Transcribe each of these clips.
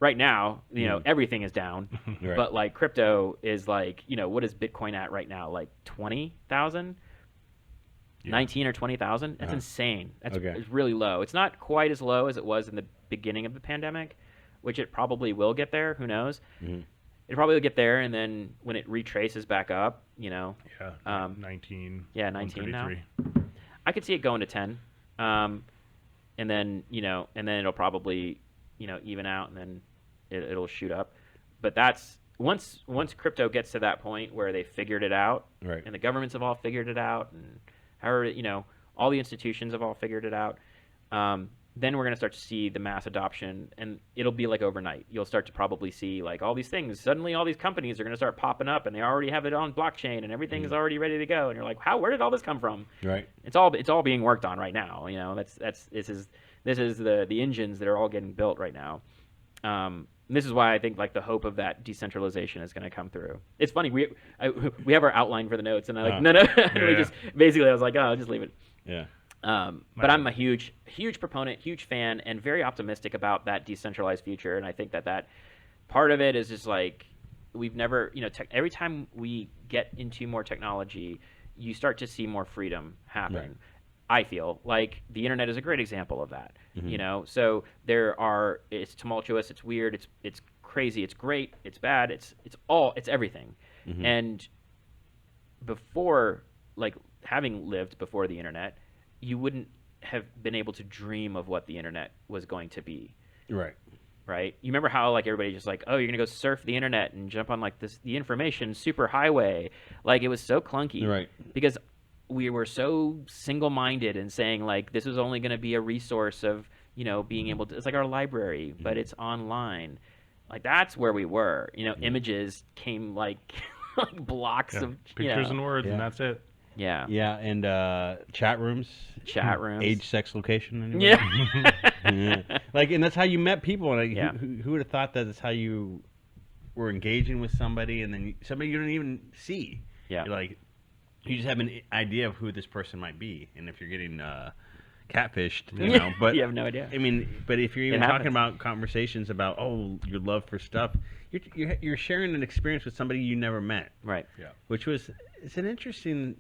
right now, everything is down, Right. but like crypto is like, what is Bitcoin at right now? Like 20,000, Yeah. 19 or 20,000. That's Uh-huh. insane. That's Okay. it's really low. It's not quite as low as it was in the beginning of the pandemic, which it probably will get there. Who knows? Mhm. It probably will get there, and then when it retraces back up, Yeah. 19. yeah, 19 now. 133. I could see it going to 10, and then it'll probably even out, and then it'll shoot up. But that's once crypto gets to that point where they figured it out, Right. and the governments have all figured it out, and however all the institutions have all figured it out. Then we're going to start to see the mass adoption, and it'll be like overnight. You'll start to probably see like all these things. Suddenly, all these companies are going to start popping up, and they already have it on blockchain, and everything is already ready to go. And you're like, where did all this come from? Right. It's all being worked on right now. This is the engines that are all getting built right now. This is why I think like the hope of that decentralization is going to come through. It's funny we have our outline for the notes, and I'm like no. We just basically I was like, I'll just leave it. Yeah. But I'm a huge proponent, huge fan, and very optimistic about that decentralized future. And I think that part of it is just like we've never, every time we get into more technology, you start to see more freedom happen. Right. I feel like the internet is a great example of that. Mhm. So it's tumultuous, it's weird, it's crazy, it's great, it's bad, it's everything. Mhm. And before, like having lived before the internet, you wouldn't have been able to dream of what the internet was going to be, Right. right? You remember how like everybody just like, oh, you're gonna go surf the internet and jump on like the information super highway, like it was so clunky, Right. Because we were so single-minded and saying like this is only gonna be a resource of being able to. It's like our library, but it's online. Like that's where we were. Images came like like blocks Yeah. of Pictures and words, Yeah. and that's it. yeah. Yeah, and chat rooms. Chat rooms. Age, sex, location. Anybody? Yeah. Yeah. Like, and that's how you met people. Like, Yeah. who would have thought that that's how you were engaging with somebody, and then somebody you don't even see. Yeah. You're like, you just have an idea of who this person might be, and if you're getting catfished, but You have no idea. I mean, but if you're even It talking happens. about conversations about your love for stuff, you're sharing an experience with somebody you never met, Right. which it's an interesting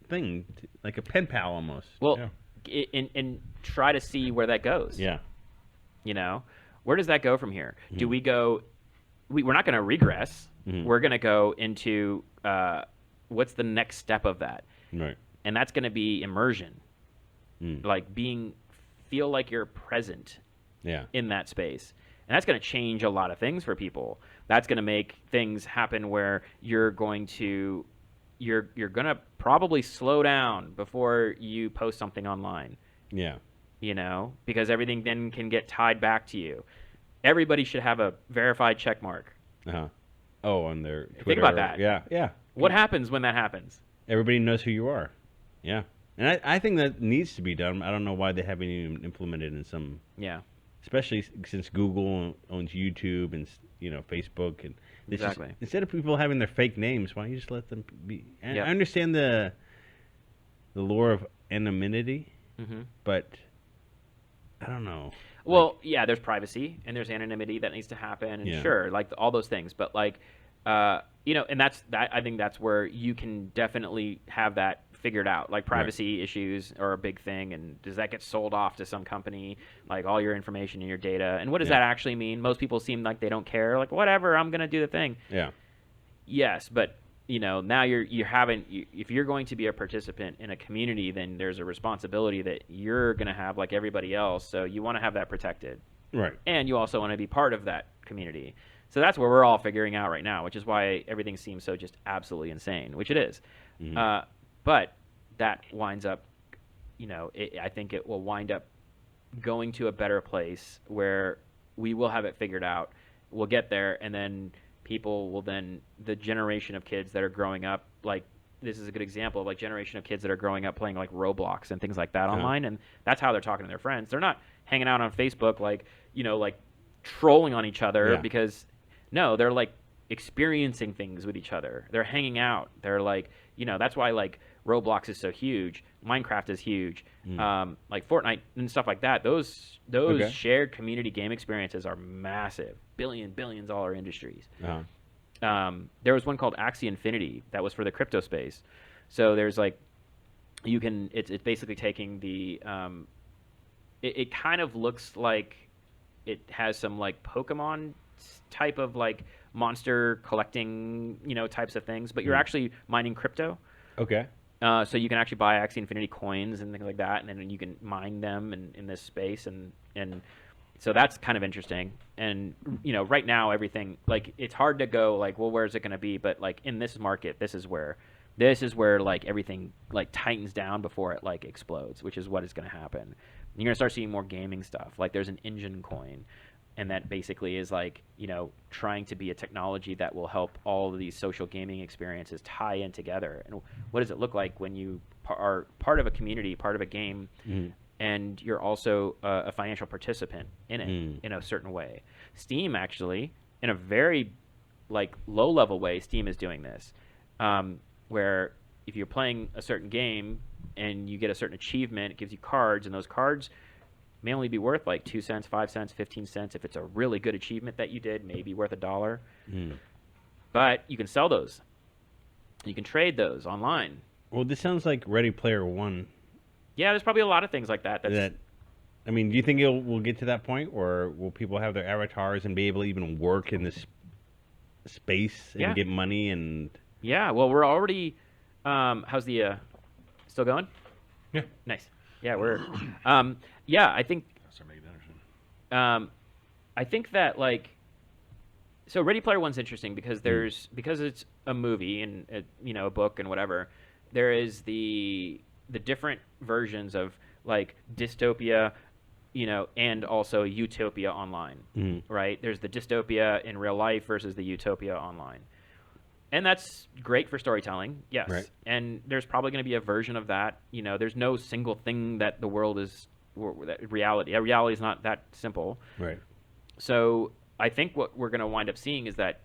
thing, like a pen pal almost. Well, and try to see where that goes. Yeah. Where does that go from here? Do we go? We're not going to regress. Mhm. We're going to go into what's the next step of that, Right. and that's going to be immersion, Mm. like feel like you're present Yeah. in that space. And that's going to change a lot of things for people. That's going to make things happen where you're going to probably slow down before you post something online, Yeah. because everything then can get tied back to you. Everybody should have a verified check mark. Uh-huh. Oh, on their Twitter. Think about that. Yeah. Yeah. What happens when that happens? Everybody knows who you are. Yeah. And I think that needs to be done. I don't know why they haven't even implemented in some, Yeah. especially since Google owns YouTube and Facebook, and it's just- Exactly. instead of people having their fake names, why don't you just let them be? And Yep. I understand the lore of anonymity, hmm but I don't know. Well, yeah, there's privacy and there's anonymity that needs to happen, and Yeah. sure, like all those things. But like, and I think that's where you can definitely have that figured out. Like privacy issues are a big thing, and does that get sold off to some company? Like all your information and your data, and what does Yeah. that actually mean? Most people seem like they don't care. Like whatever, I'm gonna do the thing. Yeah. Yes, but now if you're going to be a participant in a community, then there's a responsibility that you're going to have like everybody else. So you want to have that protected, Right. and you also want to be part of that community. So that's where we're all figuring out right now, which is why everything seems so just absolutely insane, which it is. Mhm. But that winds up, I think it will wind up going to a better place where we will have it figured out. We'll get there, and then people will the generation of kids that are growing up, like this is a good example of like generation of kids that are growing up playing like Roblox and things like that online, and that's how they're talking to their friends. They're not hanging out on Facebook like trolling on each other, Yeah. because no, they're like experiencing things with each other. They're hanging out. They're like, that's why like Roblox is so huge, Minecraft is huge, like Fortnite and stuff like that. Those shared community game experiences are massive, billions dollar industries. There was one called Axie Infinity that was for the crypto space. So there's like, it's basically taking the, it kind of looks like it has some like Pokemon type of like monster collecting, types of things, but you're actually mining crypto. Okay. So you can actually buy Axie Infinity coins and things like that, and then you can mine them in this space, and so that's kind of interesting. And right now everything, like, it's hard to go like, well, where's it going to be? But like in this market, this is where like everything like tightens down before it like explodes, which is what is going to happen. You're going to start seeing more gaming stuff. Like there's an engine coin, and that basically is like, trying to be a technology that will help all of these social gaming experiences tie in together. And what does it look like when you are part of a community, part of a game, and you're also a financial participant in it in a certain way? Steam actually, in a very like low level way, Steam is doing this, where if you're playing a certain game and you get a certain achievement, it gives you cards, and those cards may only be worth like 2 cents, 5 cents, 15 cents. If it's a really good achievement that you did, maybe worth $1. But you can sell those. You can trade those online. Well, this sounds like Ready Player One. Yeah, there's probably a lot of things like that. I mean, do you think we'll get to that point, or will people have their avatars and be able to even work in this space and get money and? Yeah, well, we're already. How's the? Still going? Yeah. Nice. Yeah, we're. Yeah, I think. I think that like. So Ready Player One's interesting because because it's a movie and a book and whatever. There is the different versions of like dystopia, and also utopia online, right? There's the dystopia in real life versus the utopia online. And that's great for storytelling, yes. Right. And there's probably going to be a version of that. There's no single thing that the world is reality. Reality is not that simple. Right. So I think what we're going to wind up seeing is that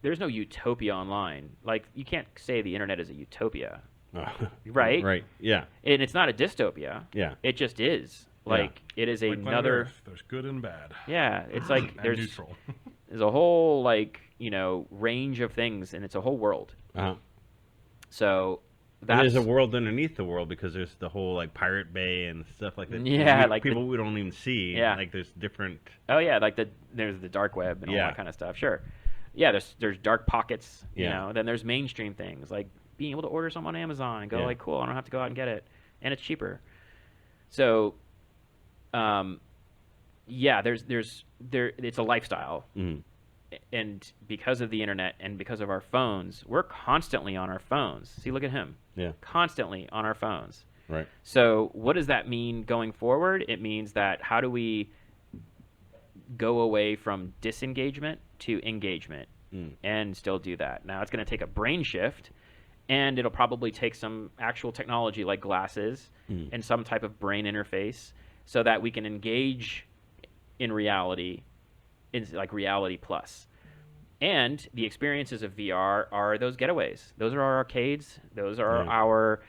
there's no utopia online. Like, you can't say the internet is a utopia, right? Right. Yeah. And it's not a dystopia. Yeah. It just is. Like, it is like another. Earth, there's good and bad. Yeah, it's like And there's neutral. there's a whole like range of things, and it's a whole world. So and there's a world underneath the world, because there's the whole like Pirate Bay and stuff like that. Yeah, like people we don't even see. Yeah. Like there's different. Oh yeah, like there's the dark web and all that kind of stuff. Sure. Yeah, there's dark pockets. Then there's mainstream things like being able to order something on Amazon and go like, cool, I don't have to go out and get it, and it's cheaper. So, yeah, it's a lifestyle. And because of the internet and because of our phones, we're constantly on our phones. See, look at him. Yeah. Constantly on our phones. Right. So what does that mean going forward? It means that how do we go away from disengagement to engagement and still do that? Now, it's going to take a brain shift, and it'll probably take some actual technology like glasses and some type of brain interface so that we can engage in reality, in like reality plus. And the experiences of VR are those getaways. Those are our arcades. Those are our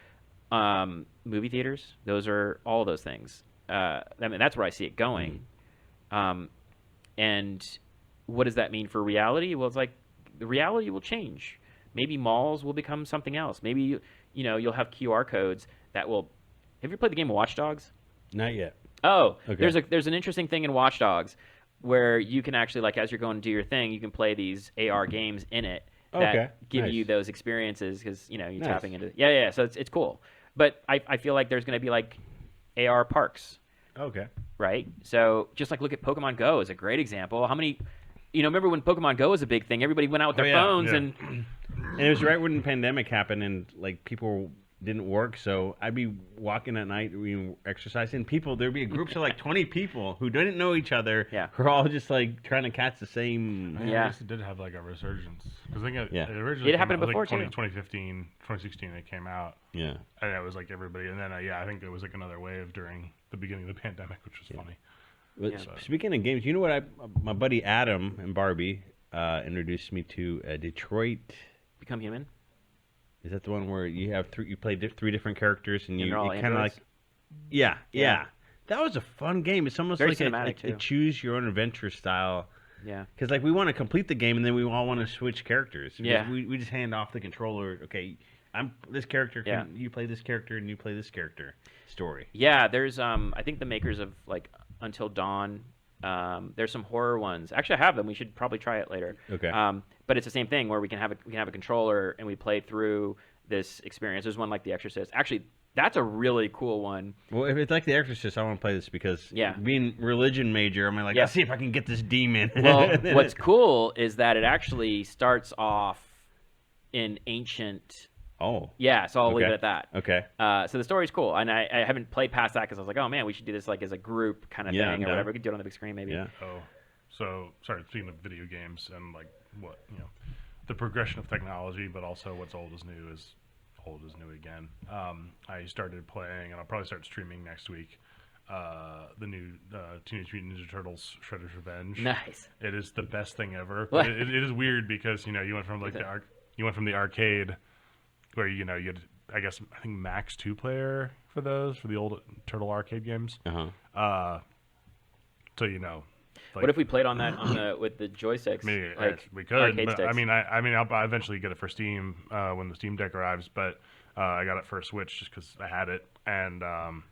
movie theaters. Those are all those things. I mean, that's where I see it going. And what does that mean for reality? Well, it's like the reality will change. Maybe malls will become something else. Maybe you'll have QR codes that will. Have you played the game Watch Dogs? Not yet. Oh, okay. There's an interesting thing in Watch Dogs where you can actually, like, as you're going to do your thing, you can play these AR games in it that give you those experiences because you're tapping into. Yeah. So it's cool, but I feel like there's going to be like AR parks. Okay. Right. So just like look at Pokemon Go is a great example. How many, remember when Pokemon Go was a big thing? Everybody went out with their phones and it was right when the pandemic happened and like people didn't work, so I'd be walking at night, exercising. There'd be groups of like 20 people who didn't know each other. Yeah. Who are all just like trying to catch the same. Yeah, it did have like a resurgence because I think it originally it happened before like too. 2015, 2016 it came out. Yeah. And it was like everybody, and then I think it was like another wave during the beginning of the pandemic, which was funny. But speaking of games, you know what? My buddy Adam and Barbie introduced me to Detroit. Become Human. Is that the one where you have you play three different characters and And you they're all kind of like androids? yeah. That was a fun game. It's almost Very like cinematic, a too. choose your own adventure style. Yeah. Because like we want to complete the game and then we all want to switch characters. Yeah. We just hand off the controller. Okay, I'm this character. Yeah. You play this character and you play this character. Story. Yeah, there's I think the makers of like Until Dawn. There's some horror ones. Actually, I have them. We should probably try it later. Okay. But it's the same thing where we can have a controller and we play through this experience. There's one like The Exorcist. Actually, that's a really cool one. Well, if it's like The Exorcist, I want to play this because Yeah. being religion major, I'm like, Yeah. let's see if I can get this demon. Well, what's cool is that it actually starts off in ancient. Oh. Yeah, so I'll leave Okay. it at that. Okay. So the story's cool, and I haven't played past that because I was like, oh man, we should do this like as a group kind of Yeah, thing or no. whatever. We could do it on the big screen maybe. Yeah. Oh, so sorry. Speaking of video games and like what the progression of technology, but also what's old is new is old is new again. I started playing, and I'll probably start streaming next week. The new Teenage Mutant Ninja Turtles Shredder's Revenge. Nice. It is the best thing ever. What? But it is weird because you went from like you went from the arcade where you had I think max 2-player for the old Turtle arcade games. So like, What if we played on that with the joysticks? maybe like we could. arcade But, sticks? I'll eventually get it for Steam when the Steam Deck arrives. But I got it for Switch just because I had it, and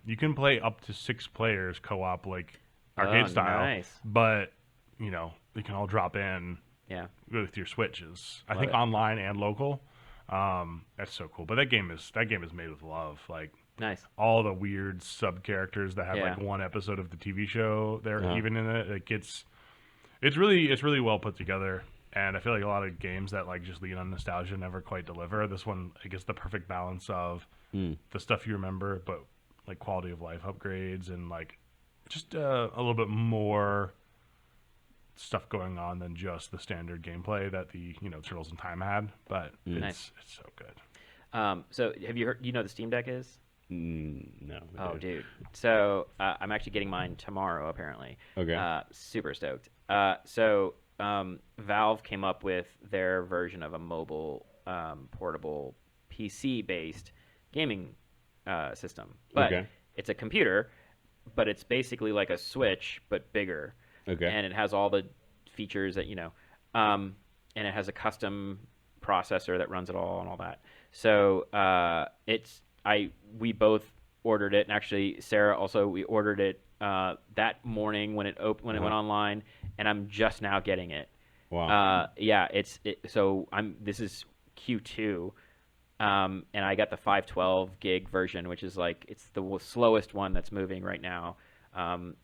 you can play up to 6 players co-op like arcade style. Nice. But they can all drop in Yeah. with your Switches. I Love think it. online and local. That's so cool. But that game is made with love. Like Nice. all the weird sub characters that have Yeah. like one episode of the TV show. They're Uh-huh. even in it. It's really well put together. And I feel like a lot of games that like just lean on nostalgia never quite deliver. This one, I guess, the perfect balance of the stuff you remember, but like quality of life upgrades and like just a little bit more stuff going on than just the standard gameplay that the Turtles in Time had. But Nice. it's so good. So have you heard? You know what the Steam Deck is? No. Oh, dude. So I'm actually getting mine tomorrow, apparently. Okay. Super stoked. Valve came up with their version of a mobile, portable, PC-based gaming system. But Okay. it's a computer, but it's basically like a Switch, but bigger. Okay. And it has all the features that, and it has a custom processor that runs it all and all that. So we both ordered it, and actually Sarah also, we ordered it that morning when it went online, and I'm just now getting it. Wow. This is Q2, and I got the 512 gig version, which is like it's the slowest one that's moving right now. You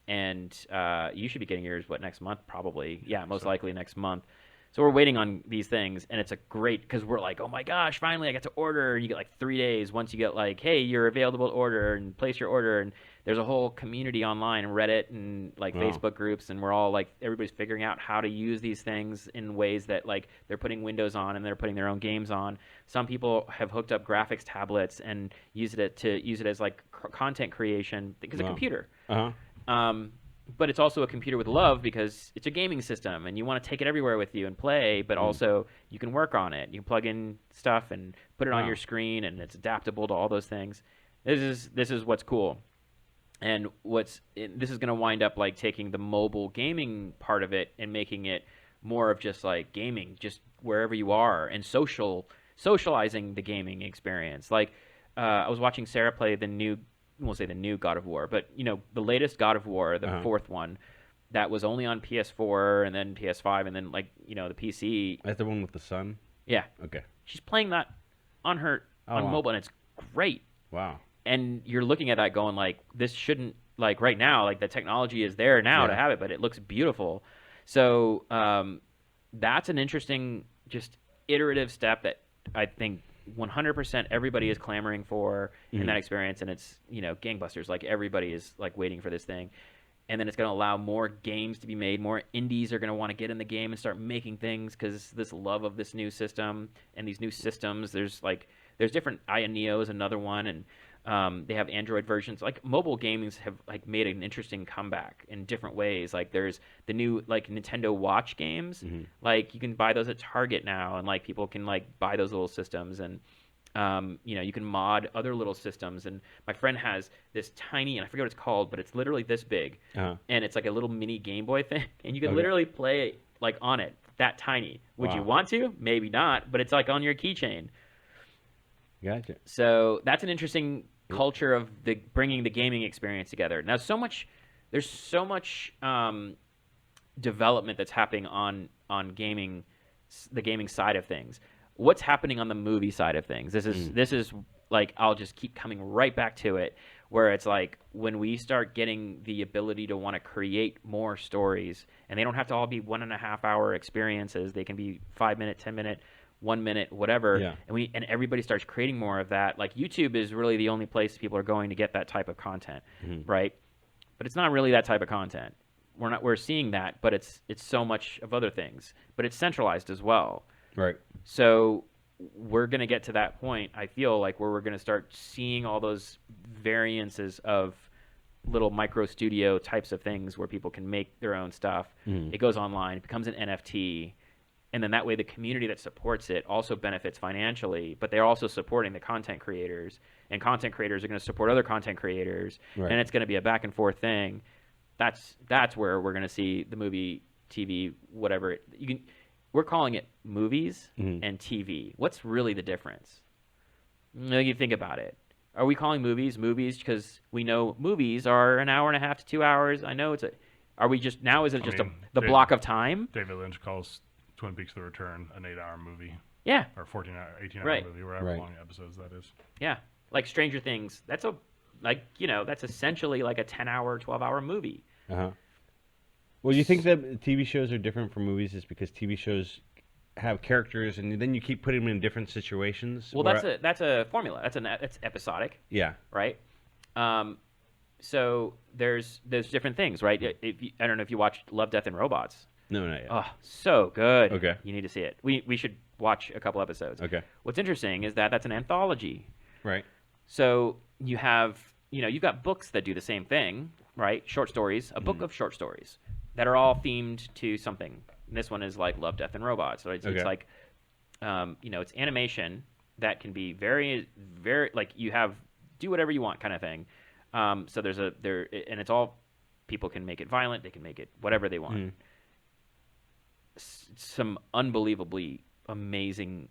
should be getting yours next month probably. Yeah, most likely next month. So we're waiting on these things, and it's a great because we're like, oh my gosh, finally I got to order. And you get like 3 days once you get like, hey, you're available to order and place your order. And there's a whole community online, Reddit and like Facebook groups, and we're all like, everybody's figuring out how to use these things in ways that like they're putting Windows on and they're putting their own games on. Some people have hooked up graphics tablets and use it as like content creation because it's a computer. But it's also a computer with love because it's a gaming system and you want to take it everywhere with you and play, but also you can work on it. You can plug in stuff and put it on your screen, and it's adaptable to all those things. This is what's cool. And this is going to wind up like taking the mobile gaming part of it and making it more of just like gaming, just wherever you are, and socializing the gaming experience. Like I was watching Sarah play we'll say the new God of War, but the latest God of War, the fourth one, that was only on PS4 and then PS5 and then like the PC. That's the one with the sun. Yeah, Okay. she's playing that on wow. mobile, and it's great. Wow. And you're looking at that going like, this shouldn't, like right now, like the technology is there now to have it, but it looks beautiful. So that's an interesting, just iterative step that I think 100% everybody is clamoring for in that experience, and it's gangbusters. Like everybody is like waiting for this thing, and then it's going to allow more games to be made. More indies are going to want to get in the game and start making things because this love of this new system and these new systems. There's different. Aya Neo is another one, and they have Android versions. Like mobile gamings have like made an interesting comeback in different ways. Like there's the new like Nintendo Watch games. Like you can buy those at Target now, and like people can like buy those little systems. And You can mod other little systems. And my friend has this tiny, and I forget what it's called, but it's literally this big, and it's like a little mini Game Boy thing, and you can literally play it like on it, that tiny. Would you want to? Maybe not, but it's like on your keychain. Gotcha. So that's an interesting culture of bringing the gaming experience together. Now, there's so much development that's happening on gaming, the gaming side of things. What's happening on the movie side of things? This is like, I'll just keep coming right back to it, where it's like when we start getting the ability to want to create more stories, and they don't have to all be 1.5 hour experiences. They can be 5 minute, 10 minute, 1 minute, whatever. Yeah. And everybody starts creating more of that. Like YouTube is really the only place people are going to get that type of content, right? But it's not really that type of content. We're seeing that, but it's so much of other things. But it's centralized as well. Right. So we're going to get to that point, I feel like, where we're going to start seeing all those variances of little micro studio types of things where people can make their own stuff. It goes online, it becomes an NFT, and then that way the community that supports it also benefits financially, but they're also supporting the content creators, and content creators are going to support other content creators, and it's going to be a back and forth thing. That's where we're going to see the movie, TV, whatever. We're calling it movies and TV. What's really the difference? You think about it. Are we calling movies because we know movies are an hour and a half to 2 hours? I know are we just, now is it just the block of time? David Lynch calls Twin Peaks: The Return an 8-hour movie. Yeah. Or 18-hour movie, whatever long episodes that is. Yeah. Like Stranger Things, that's essentially like a 10-hour, 12-hour movie. Well, you think that TV shows are different from movies is because TV shows have characters, and then you keep putting them in different situations? Well, that's a formula. That's episodic. Yeah. Right? So there's different things, right? I don't know if you watched Love, Death, and Robots. No, not yet. Oh, so good. Okay. You need to see it. We should watch a couple episodes. Okay. What's interesting is that's an anthology. Right. So you have, you've got books that do the same thing, right? Short stories, a book of short stories that are all themed to something. And this one is like Love, Death, and Robots. So it's like, it's animation that can be very, very, like, you have do whatever you want kind of thing. So and it's all, people can make it violent, they can make it whatever they want. Some unbelievably amazing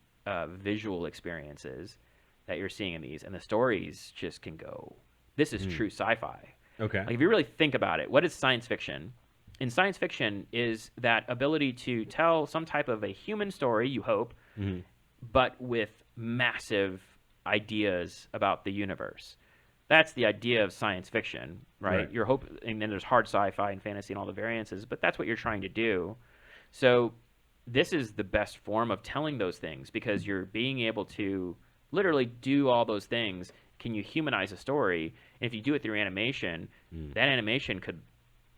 visual experiences that you're seeing in these, and the stories just can go. This is true sci-fi. Okay. Like, if you really think about it, what is science fiction? In science fiction is that ability to tell some type of a human story, you hope, but with massive ideas about the universe. That's the idea of science fiction, right? You're hoping, and then there's hard sci-fi and fantasy and all the variances, but that's what you're trying to do. So this is the best form of telling those things, because you're being able to literally do all those things. Can you humanize a story? And if you do it through animation, that animation could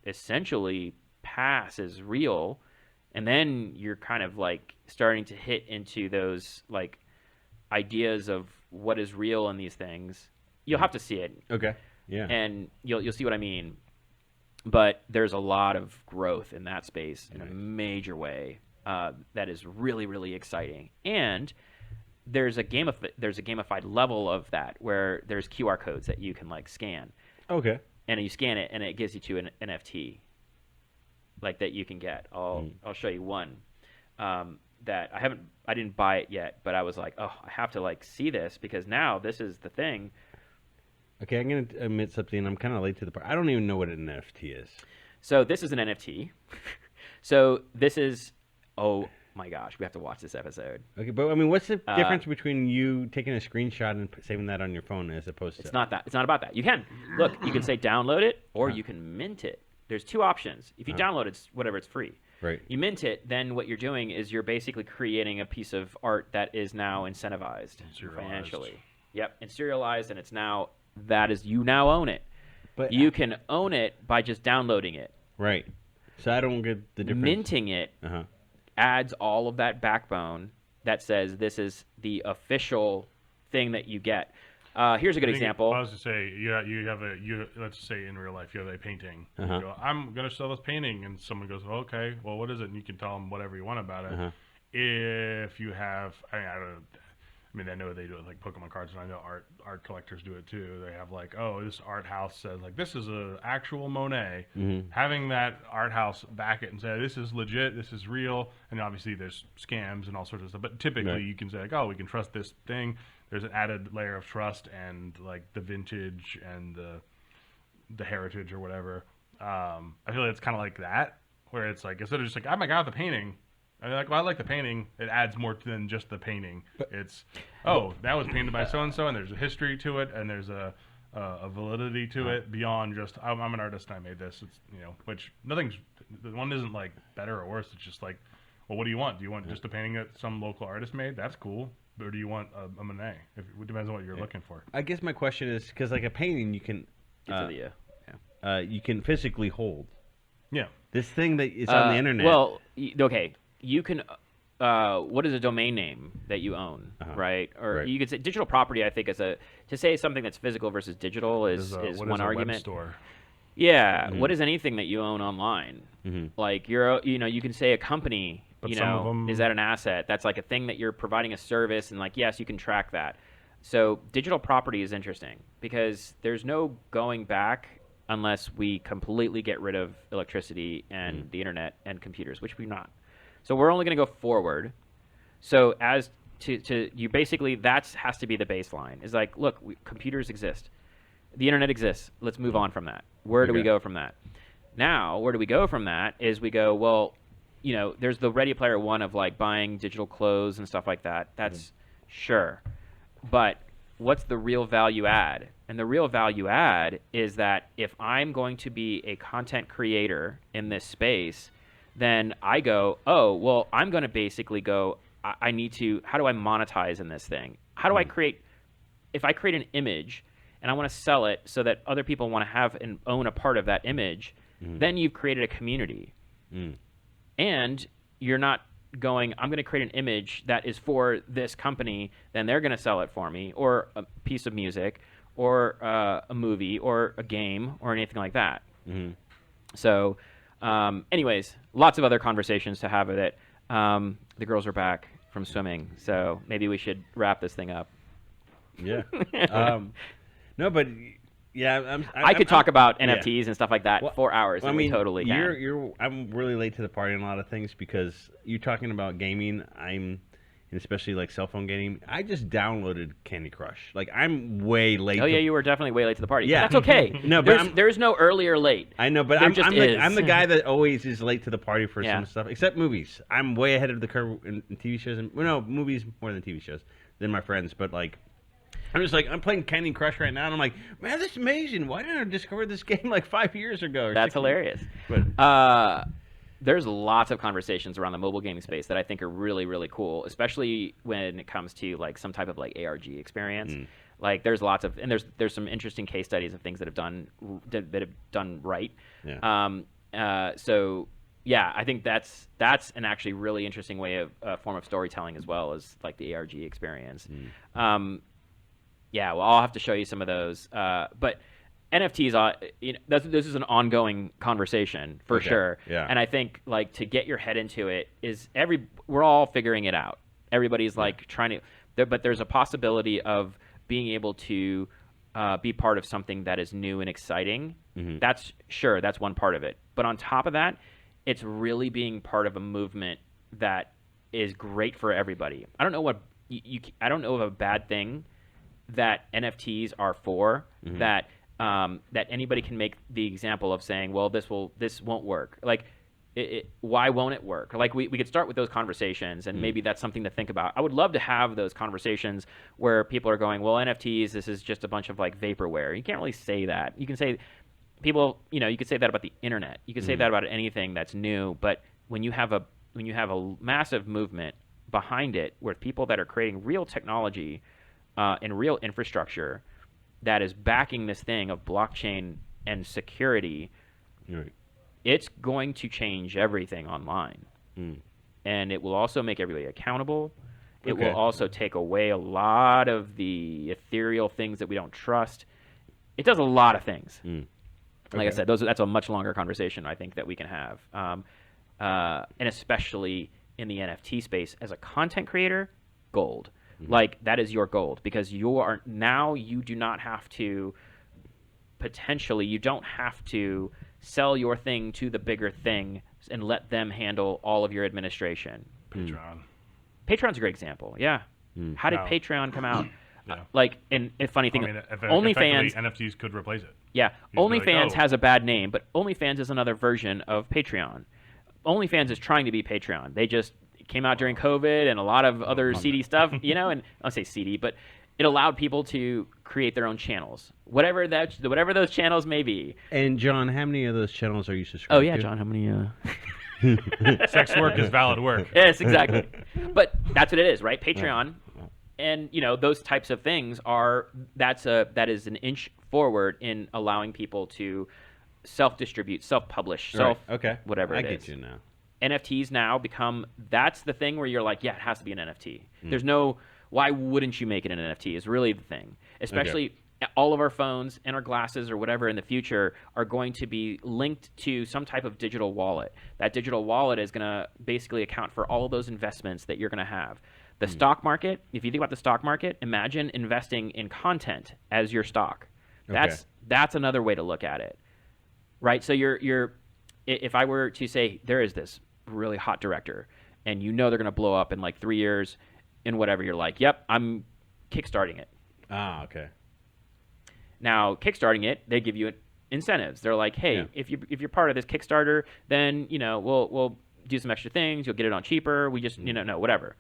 essentially pass as real, and then you're kind of like starting to hit into those like ideas of what is real in these things. You'll have to see it. Okay. Yeah. And you'll see what I mean. But there's a lot of growth in that space in a major way that is really, really exciting. And there's a gamified level of that where there's QR codes that you can like scan. Okay. And you scan it, and it gives you to an NFT, like, that you can get. I'll show you one that I didn't buy it yet, but I was like, oh, I have to like see this, because now this is the thing. Okay, I'm gonna admit something. I'm kind of late to the part. I don't even know what an NFT is. So this is an NFT. So this is, oh my gosh, we have to watch this episode. Okay, but I mean, what's the difference between you taking a screenshot and saving that on your phone as opposed to? It's not that. It's not about that. You can look. You can say download it, or you can mint it. There's two options. If you download it, it's free. Right. You mint it, then what you're doing is you're basically creating a piece of art that is now incentivized financially. Yep, and serialized, and it's now you now own it. But you can own it by just downloading it. Right. So I don't get the difference. Minting it adds all of that backbone that says this is the official thing that you get. Here's a good example. I was to say, let's say in real life you have a painting. You go, I'm gonna sell this painting, and someone goes, well, okay, well, what is it? And you can tell them whatever you want about it. If you have, I don't know, I mean, I know they do it like Pokemon cards, and I know art collectors do it too. They have like, oh, this art house says like this is a actual Monet. Having that art house back it and say this is legit, this is real, and obviously there's scams and all sorts of stuff. But typically you can say like, oh, we can trust this thing. There's an added layer of trust and like the vintage and the heritage or whatever. I feel like it's kind of like that, where it's like instead of just like, oh my god, the painting. I mean, like, well, I like the painting. It adds more than just the painting. It's, oh, that was painted by so and so, and there's a history to it, and there's a validity to it beyond just I'm an artist and I made this. It's which the one isn't like better or worse. It's just like, well, what do you want? Do you want just a painting that some local artist made? That's cool. Or do you want a Monet? It depends on what you're looking for. I guess my question is because like a painting you can you can physically hold. Yeah. This thing that is on the internet. Well, okay. You can, what is a domain name that you own, right? Or you could say digital property. I think to say something that's physical versus digital is one argument. Web store? Yeah. What is anything that you own online? Like you can say a company. But some of them... is that an asset? That's like a thing that you're providing a service, and like yes, you can track that. So digital property is interesting because there's no going back unless we completely get rid of electricity and the internet and computers, which we're not. So we're only going to go forward. So as to you basically has to be the baseline. Is like, look, computers exist. The internet exists. Let's move on from that. Where do we go from that? Now, where do we go from that is we go, well, there's the Ready Player One of like buying digital clothes and stuff like that. That's sure. But what's the real value add? And the real value add is that if I'm going to be a content creator in this space, then I go, oh, well, I'm going to basically go, I need to, how do I monetize in this thing? How do I create, if I create an image and I want to sell it so that other people want to have and own a part of that image, then you've created a community. And you're not going, I'm going to create an image that is for this company, then they're going to sell it for me, or a piece of music, or a movie, or a game, or anything like that. So... anyways, lots of other conversations to have with it. The girls are back from swimming, so maybe we should wrap this thing up. Yeah. No, but yeah, I could talk about NFTs and stuff like that for hours. Well, I mean, totally can. I'm really late to the party on a lot of things because you're talking about gaming. And especially like cell phone gaming, I just downloaded Candy Crush. Like I'm way late. Oh yeah, you were definitely way late to the party. Yeah, that's okay. No, but there's no early or late. I know, but I'm the guy that always is late to the party for some stuff, except movies. I'm way ahead of the curve in TV shows. Movies more than TV shows than my friends. But like, I'm just like I'm playing Candy Crush right now, and I'm like, man, this is amazing. Why didn't I discover this game like 5 years ago? That's hilarious. But there's lots of conversations around the mobile gaming space that I think are really, really cool, especially when it comes to like some type of like ARG experience. Like there's lots of, and there's some interesting case studies of things that have done right. Yeah. So yeah, I think that's an actually really interesting way of form of storytelling as well as like the ARG experience. Yeah, well, I'll have to show you some of those, but. NFTs, this is an ongoing conversation for sure. Yeah. And I think like to get your head into it we're all figuring it out. Everybody's like trying to, but there's a possibility of being able to be part of something that is new and exciting. That's one part of it. But on top of that, it's really being part of a movement that is great for everybody. I don't know I don't know of a bad thing that NFTs are for that anybody can make the example of saying, well, this won't work. Like, why won't it work? Like, we could start with those conversations, and maybe that's something to think about. I would love to have those conversations where people are going, well, NFTs, this is just a bunch of like vaporware. You can't really say that. You can say you could say that about the internet. You could say that about anything that's new. But when you have a massive movement behind it, with people that are creating real technology and real infrastructure that is backing this thing of blockchain and security, it's going to change everything online. And it will also make everybody accountable. It will also take away a lot of the ethereal things that we don't trust. It does a lot of things. Like I said, that's a much longer conversation I think that we can have. And especially in the NFT space, as a content creator, gold. Like, that is your gold, because you do not have to, potentially, you don't have to sell your thing to the bigger thing and let them handle all of your administration. Patreon. Patreon's a great example. Yeah. How did Patreon come out? Yeah. Like, and a funny thing, OnlyFans, NFTs could replace it. Yeah, OnlyFans has a bad name, but OnlyFans is another version of Patreon. OnlyFans is trying to be Patreon. They just came out during COVID and a lot of other seedy stuff, and I'll say seedy, but it allowed people to create their own channels, whatever those channels may be. And John, how many of those channels are you subscribed to? Oh yeah, John, how many? Sex work is valid work. Yes, exactly. But that's what it is, right? Patreon. And those types of things that is an inch forward in allowing people to self-distribute, self-publish, whatever it is. I get you now. NFTs now that's the thing where you're like, yeah, it has to be an NFT. There's no, why wouldn't you make it an NFT is really the thing. Especially all of our phones and our glasses or whatever in the future are going to be linked to some type of digital wallet. That digital wallet is going to basically account for all of those investments that you're going to have. The stock market, if you think about the stock market, imagine investing in content as your stock. That's another way to look at it, right? So if I were to say there is this really hot director and they're going to blow up in like 3 years and whatever, you're like, yep, I'm kickstarting it. Ah, okay. Now, kickstarting it, they give you incentives. They're like, hey, if you're part of this Kickstarter, then we'll do some extra things. You'll get it on cheaper. We just no, whatever.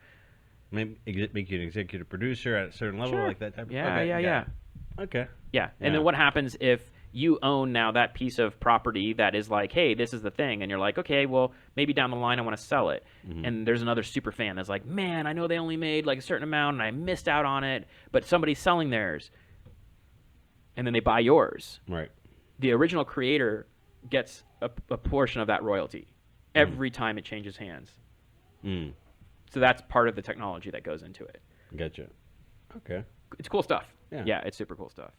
Maybe make you an executive producer at a certain level, like that type of Okay. Yeah. And then what happens if you own now that piece of property that is like, hey, this is the thing, and you're like, okay, well, maybe down the line I want to sell it. And there's another super fan that's like, man, I know they only made like a certain amount and I missed out on it, but somebody's selling theirs. And then they buy yours. Right. The original creator gets a portion of that royalty every time it changes hands. So that's part of the technology that goes into it. Gotcha. Okay. It's cool stuff. Yeah. Yeah, it's super cool stuff.